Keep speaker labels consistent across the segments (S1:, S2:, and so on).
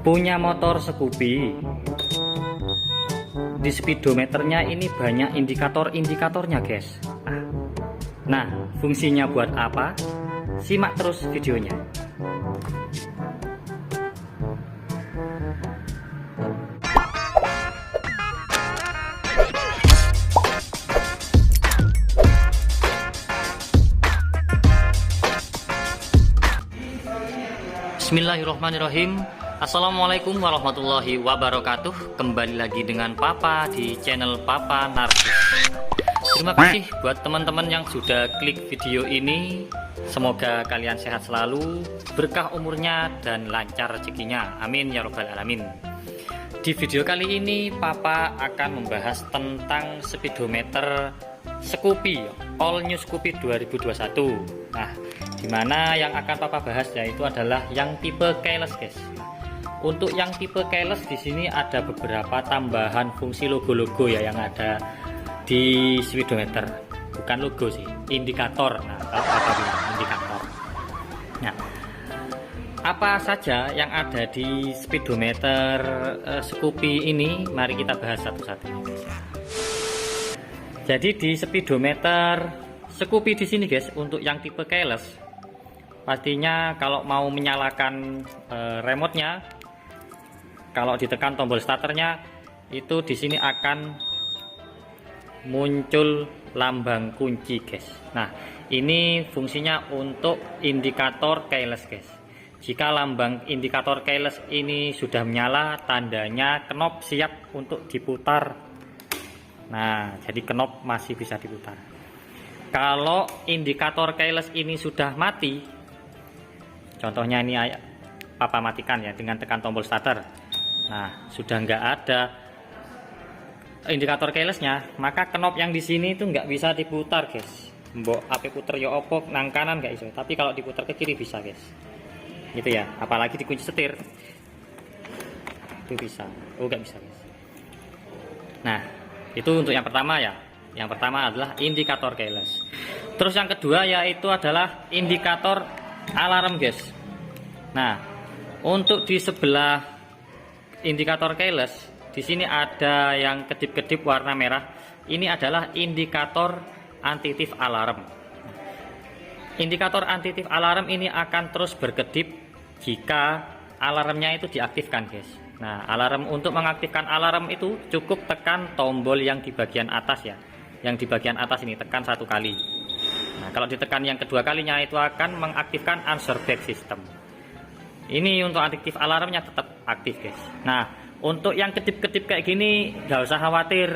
S1: Punya motor Scoopy, di speedometernya ini banyak indikator-indikatornya guys. Nah, fungsinya buat apa? Simak terus videonya. Bismillahirrahmanirrahim. Assalamualaikum warahmatullahi wabarakatuh. Kembali lagi dengan Papa di channel Papa Narsis. Terima kasih buat teman-teman yang sudah klik video ini. Semoga kalian sehat selalu, berkah umurnya dan lancar rezekinya. Amin ya robbal alamin. Di video kali ini Papa akan membahas tentang speedometer Scoopy, All New Scoopy 2021. Nah, dimana yang akan Papa bahas yaitu adalah yang tipe keyless guys. Untuk yang tipe keyless di sini ada beberapa tambahan fungsi logo-logo ya yang ada di speedometer. Bukan logo sih, indikator. Nah, apa bilang indikator. Nah, apa saja yang ada di speedometer Scoopy ini? Mari kita bahas satu-satu guys. Jadi di speedometer Scoopy di sini guys, untuk yang tipe keyless, pastinya kalau mau menyalakan remote-nya, kalau ditekan tombol starternya, itu di sini akan muncul lambang kunci guys. Nah, ini fungsinya untuk indikator keyless guys. Jika lambang indikator keyless ini sudah menyala, tandanya knob siap untuk diputar. Nah, jadi knob masih bisa diputar. Kalau indikator keyless ini sudah mati, contohnya ini Papa matikan ya dengan tekan tombol starter. Nah, sudah nggak ada indikator keylessnya, maka knob yang di sini itu nggak bisa diputar guys. Mbok ape puter ya opo nang kanan nggak bisa, tapi kalau diputar ke kiri bisa guys. Gitu ya, apalagi dikunci setir itu bisa. Oh, nggak bisa guys. Nah, itu untuk yang pertama ya. Yang pertama adalah indikator keyless. Terus yang kedua yaitu adalah indikator alarm guys. Nah, untuk di sebelah indikator keyless di sini ada yang kedip-kedip warna merah. Ini adalah indikator anti-thief alarm. Indikator anti-thief alarm ini akan terus berkedip jika alarmnya itu diaktifkan guys. Nah, alarm untuk mengaktifkan alarm itu cukup tekan tombol yang di bagian atas ya. Yang di bagian atas ini tekan satu kali. Nah, kalau ditekan yang kedua kalinya itu akan mengaktifkan answer back system. Ini untuk anti-thief alarmnya tetap aktif guys. Nah, untuk yang kedip-kedip kayak gini nggak usah khawatir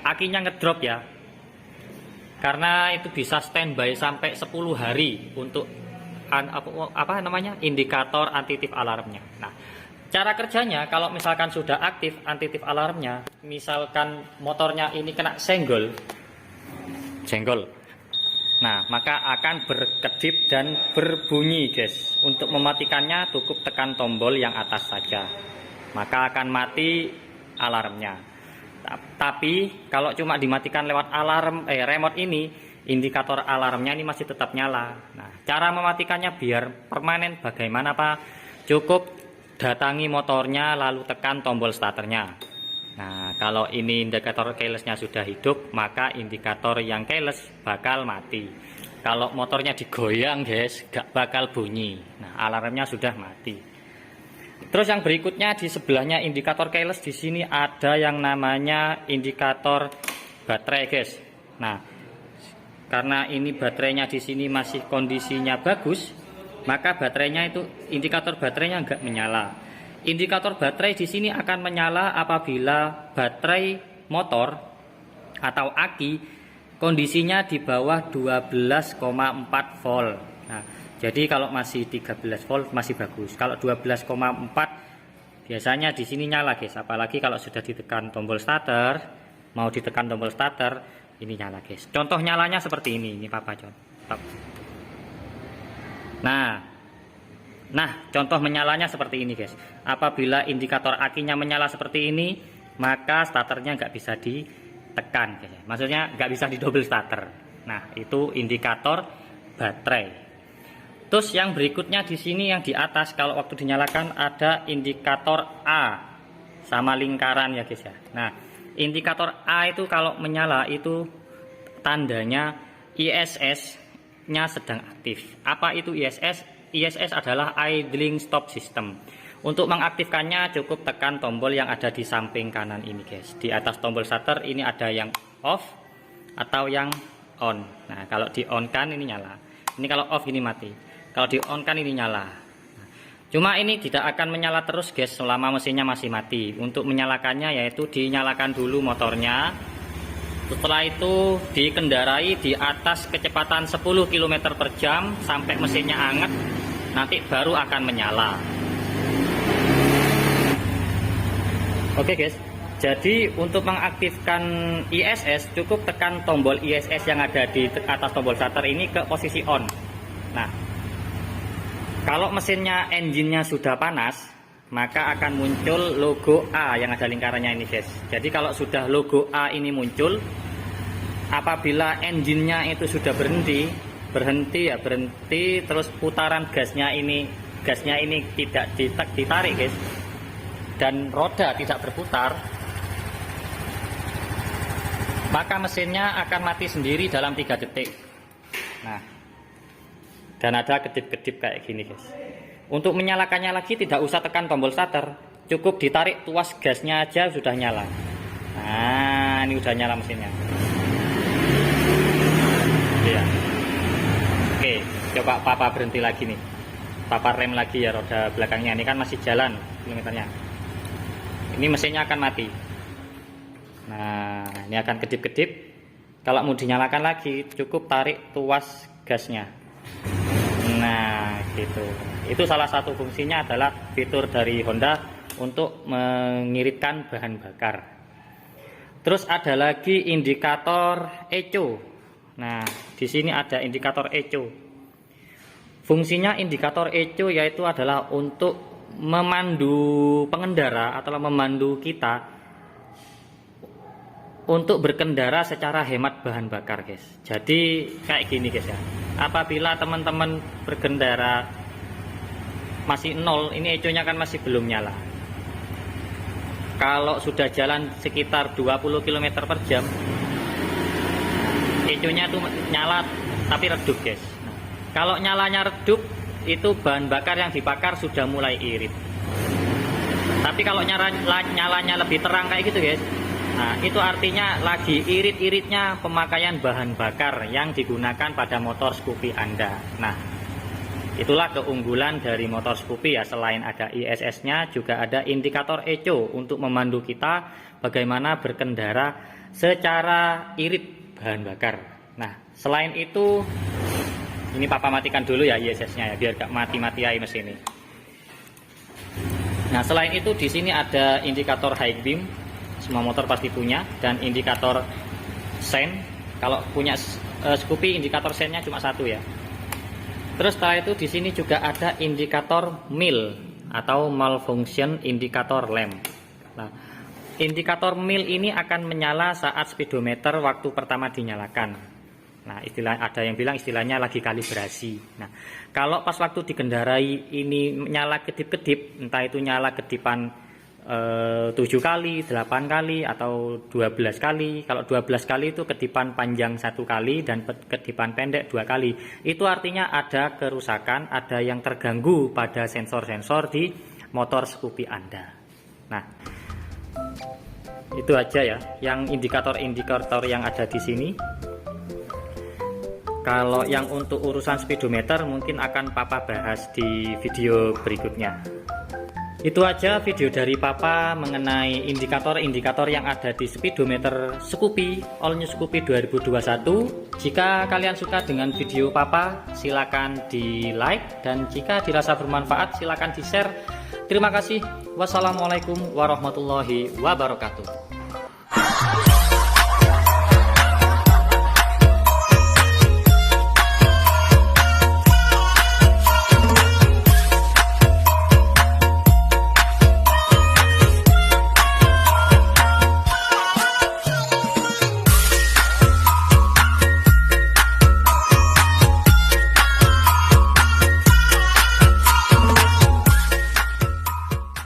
S1: akinya ngedrop ya, karena itu bisa standby sampai 10 hari untuk indikator anti-thief alarmnya. Nah, cara kerjanya kalau misalkan sudah aktif anti-thief alarmnya, misalkan motornya ini kena senggol, nah maka akan berkedip dan berbunyi guys. Untuk mematikannya cukup tekan tombol yang atas saja, maka akan mati alarmnya. Tapi kalau cuma dimatikan lewat remote ini, indikator alarmnya ini masih tetap nyala. Nah, cara mematikannya biar permanen bagaimana Pak? Cukup datangi motornya lalu tekan tombol starternya. Nah, kalau ini indikator keylessnya sudah hidup, maka indikator yang keyless bakal mati. Kalau motornya digoyang guys, gak bakal bunyi. Nah, alarmnya sudah mati. Terus yang berikutnya di sebelahnya indikator keyless di sini ada yang namanya indikator baterai guys. Nah, karena ini baterainya di sini masih kondisinya bagus, maka baterainya itu indikator baterainya nggak menyala. Indikator baterai di sini akan menyala apabila baterai motor atau aki kondisinya di bawah 12,4 volt. Nah, jadi kalau masih 13 volt masih bagus. Kalau 12,4 biasanya di sini nyala guys. Apalagi kalau sudah ditekan tombol starter, mau ditekan tombol starter, ini nyala guys. Contoh nyalanya seperti ini Papa contoh. Nah, contoh menyalanya seperti ini guys. Apabila indikator akinya menyala seperti ini, maka starternya nggak bisa ditekan guys. Maksudnya nggak bisa di double starter. Nah, itu indikator baterai. Terus yang berikutnya di sini yang di atas kalau waktu dinyalakan ada indikator A sama lingkaran ya guys ya. Nah, indikator A itu kalau menyala itu tandanya ISS-nya sedang aktif. Apa itu ISS? ISS adalah idling stop system. Untuk mengaktifkannya cukup tekan tombol yang ada di samping kanan ini guys. Di atas tombol shutter ini ada yang off atau yang on. Nah, kalau di on kan ini nyala. Ini kalau off ini mati. Kalau di on kan ini nyala. Cuma ini tidak akan menyala terus guys selama mesinnya masih mati. Untuk menyalakannya yaitu dinyalakan dulu motornya. Setelah itu dikendarai di atas kecepatan 10 km per jam sampai mesinnya anget. Nanti baru akan menyala. Oke guys, jadi untuk mengaktifkan ISS cukup tekan tombol ISS yang ada di atas tombol shutter ini ke posisi on. Nah, kalau mesinnya engine-nya sudah panas, maka akan muncul logo A yang ada lingkarannya ini guys. Jadi kalau sudah logo A ini muncul, apabila engine-nya itu sudah berhenti, terus putaran gasnya ini tidak ditarik guys, dan roda tidak berputar, maka mesinnya akan mati sendiri dalam 3 detik. Nah, dan ada kedip-kedip kayak gini guys. Untuk menyalakannya lagi tidak usah tekan tombol shutter, cukup ditarik tuas gasnya aja sudah nyala. Nah, ini udah nyala mesinnya. Ya. Oke, coba papa berhenti lagi nih. Papa rem lagi ya roda belakangnya, ini kan masih jalan kilometernya. Ini mesinnya akan mati. Nah, ini akan kedip-kedip. Kalau mau dinyalakan lagi, cukup tarik tuas gasnya. Nah, gitu. Itu salah satu fungsinya adalah fitur dari Honda untuk mengiritkan bahan bakar. Terus ada lagi indikator eco. Nah, di sini ada indikator eco. Fungsinya indikator eco yaitu adalah untuk memandu pengendara atau memandu kita untuk berkendara secara hemat bahan bakar guys. Jadi kayak gini guys ya, apabila teman-teman berkendara masih nol, ini eco-nya kan masih belum nyala. Kalau sudah jalan sekitar 20 km per jam, eco-nya tuh nyala tapi redup guys. Nah, kalau nyalanya redup, itu bahan bakar yang dibakar sudah mulai irit. Tapi kalau nyalanya lebih terang kayak gitu guys, nah itu artinya lagi irit-iritnya pemakaian bahan bakar yang digunakan pada motor Scoopy Anda. Nah, itulah keunggulan dari motor Scoopy ya. Selain ada ISS-nya, juga ada indikator eco untuk memandu kita bagaimana berkendara secara irit bahan bakar. Nah, selain itu, ini papa matikan dulu ya ISS-nya ya, biar gak mati-mati aja mesin ini. Nah, selain itu di sini ada indikator high beam, semua motor pasti punya, dan indikator sen. Kalau punya Scoopy indikator sennya cuma satu ya. Terus setelah itu di sini juga ada indikator MIL atau malfunction indicator lamp. Nah, indikator MIL ini akan menyala saat speedometer waktu pertama dinyalakan. Nah, ada yang bilang istilahnya lagi kalibrasi. Nah, kalau pas waktu dikendarai ini nyala kedip-kedip, entah itu nyala kedipan 7 kali, 8 kali, atau 12 kali. Kalau 12 kali itu kedipan panjang 1 kali dan kedipan pendek 2 kali. Itu artinya ada kerusakan, ada yang terganggu pada sensor-sensor di motor Scoopy Anda. Nah, itu aja ya, yang indikator-indikator yang ada di sini. Kalau yang untuk urusan speedometer mungkin akan papa bahas di video berikutnya. Itu aja video dari papa mengenai indikator-indikator yang ada di speedometer Scoopy All New Scoopy 2021. Jika kalian suka dengan video papa, silakan di like, dan jika dirasa bermanfaat silakan di share. Terima kasih. Wassalamualaikum warahmatullahi wabarakatuh.